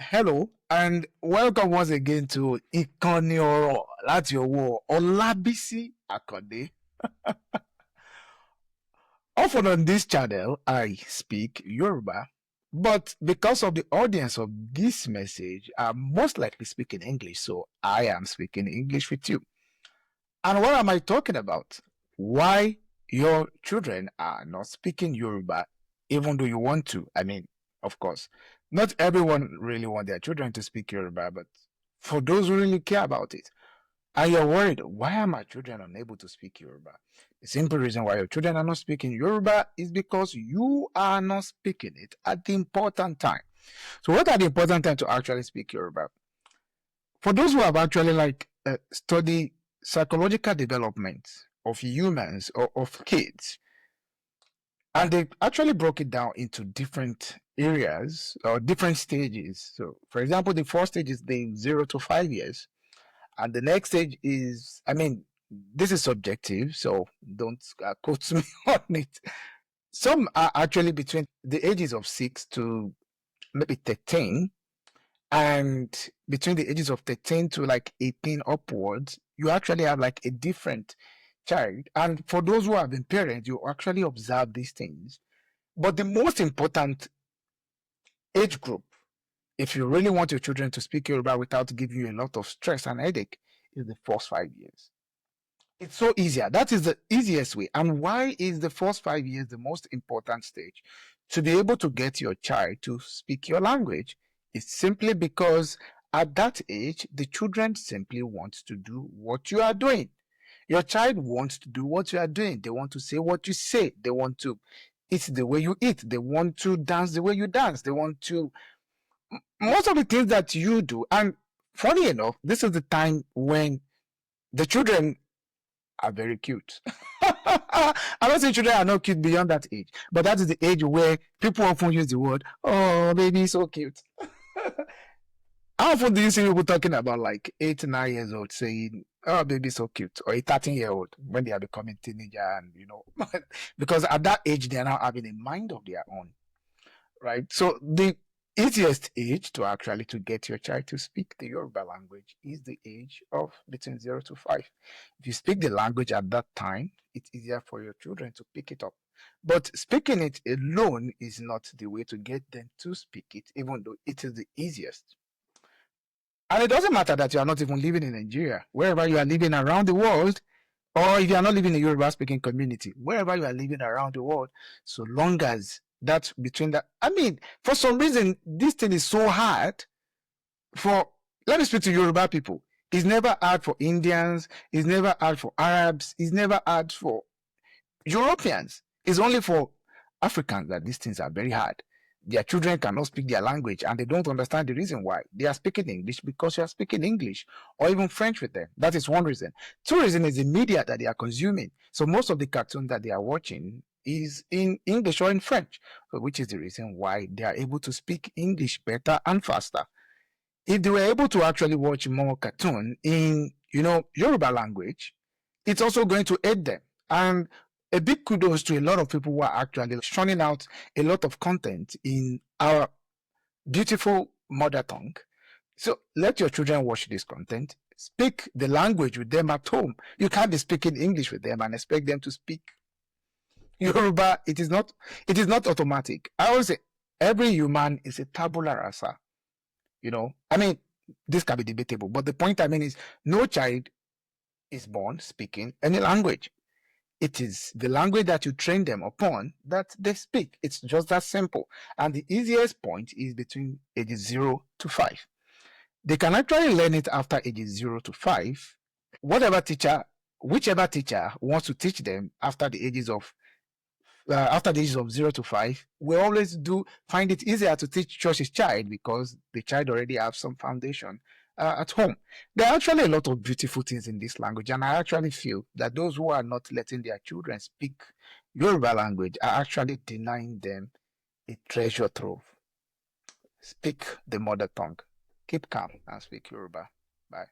Hello and welcome once again to Ìkànnì Ọ̀rọ̀ láti ọwọ́ Ọlábísí Àkàndé. Often on this channel, I speak Yoruba, but because of the audience of this message, I'm most likely speaking English, so I am speaking English with you. And what am I talking about? Why your children are not speaking Yoruba, even though you want to. I mean, of course, not everyone really want their children to speak Yoruba, but for those who really care about it, and you're worried, why are my children unable to speak Yoruba? The simple reason why your children are not speaking Yoruba is because you are not speaking it at the important time. So what are the important time to actually speak Yoruba? For those who have actually studied psychological development of humans or of kids, and they actually broke it down into different areas or different stages. So, for example, the first stage is the 0 to 5 years, and the next stage is, I mean, this is subjective, so don't quote me on it. Some are actually between the ages of 6 to maybe 13, and between the ages of 13 to like 18 upwards, you actually have like a different child. And for those who have been parents, you actually observe these things. But the most important age group, if you really want your children to speak Yoruba without giving you a lot of stress and headache, is the first 5 years. It's so easier. That is the easiest way. And why is the first 5 years the most important stage? To be able to get your child to speak your language. It's simply because at that age, the children simply want to do what you are doing. Your child wants to do what you are doing. They want to say what you say. They want to eat the way you eat. They want to dance the way you dance. They want to, most of the things that you do. And funny enough, this is the time when the children are very cute. I'm not saying children are not cute beyond that age, but that is the age where people often use the word, "Oh, baby, so cute." How often do you see people talking about like 8, 9 years old saying, "Oh, baby, so cute," or a 13-year-old when they are becoming teenager, and because at that age they are now having a mind of their own, right? So the easiest age to actually to get your child to speak the Yoruba language is the age of between 0 to 5. If you speak the language at that time, it's easier for your children to pick it up. But speaking it alone is not the way to get them to speak it, even though it is the easiest. And it doesn't matter that you are not even living in Nigeria. Wherever you are living around the world, or if you are not living in a Yoruba speaking community, wherever you are living around the world, so long as that's between that. I mean, for some reason, this thing is so hard for, let me speak to Yoruba people. It's never hard for Indians. It's never hard for Arabs. It's never hard for Europeans. It's only for Africans that these things are very hard. Their children cannot speak their language and they don't understand the reason why. They are speaking English because you are speaking English or even French with them. That is one reason. Two reason is the media that they are consuming. So most of the cartoons that they are watching is in English or in French, which is the reason why they are able to speak English better and faster. If they were able to actually watch more cartoon in, Yoruba language, it's also going to aid them. And a big kudos to a lot of people who are actually churning out a lot of content in our beautiful mother tongue. So let your children watch this content. Speak the language with them at home. You can't be speaking English with them and expect them to speak Yoruba. It is not automatic. I always say every human is a tabula rasa. I mean, this can be debatable, but the point I mean is no child is born speaking any language. It is the language that you train them upon that they speak. It's just that simple. And the easiest point is between ages 0 to 5. They can actually learn it after ages 0 to 5. Whichever teacher wants to teach them after the ages of 0 to 5, we always do find it easier to teach Josh's child because the child already have some foundation at home. There are actually a lot of beautiful things in this language, and I actually feel that those who are not letting their children speak Yoruba language are actually denying them a treasure trove. Speak the mother tongue. Keep calm and speak Yoruba. Bye.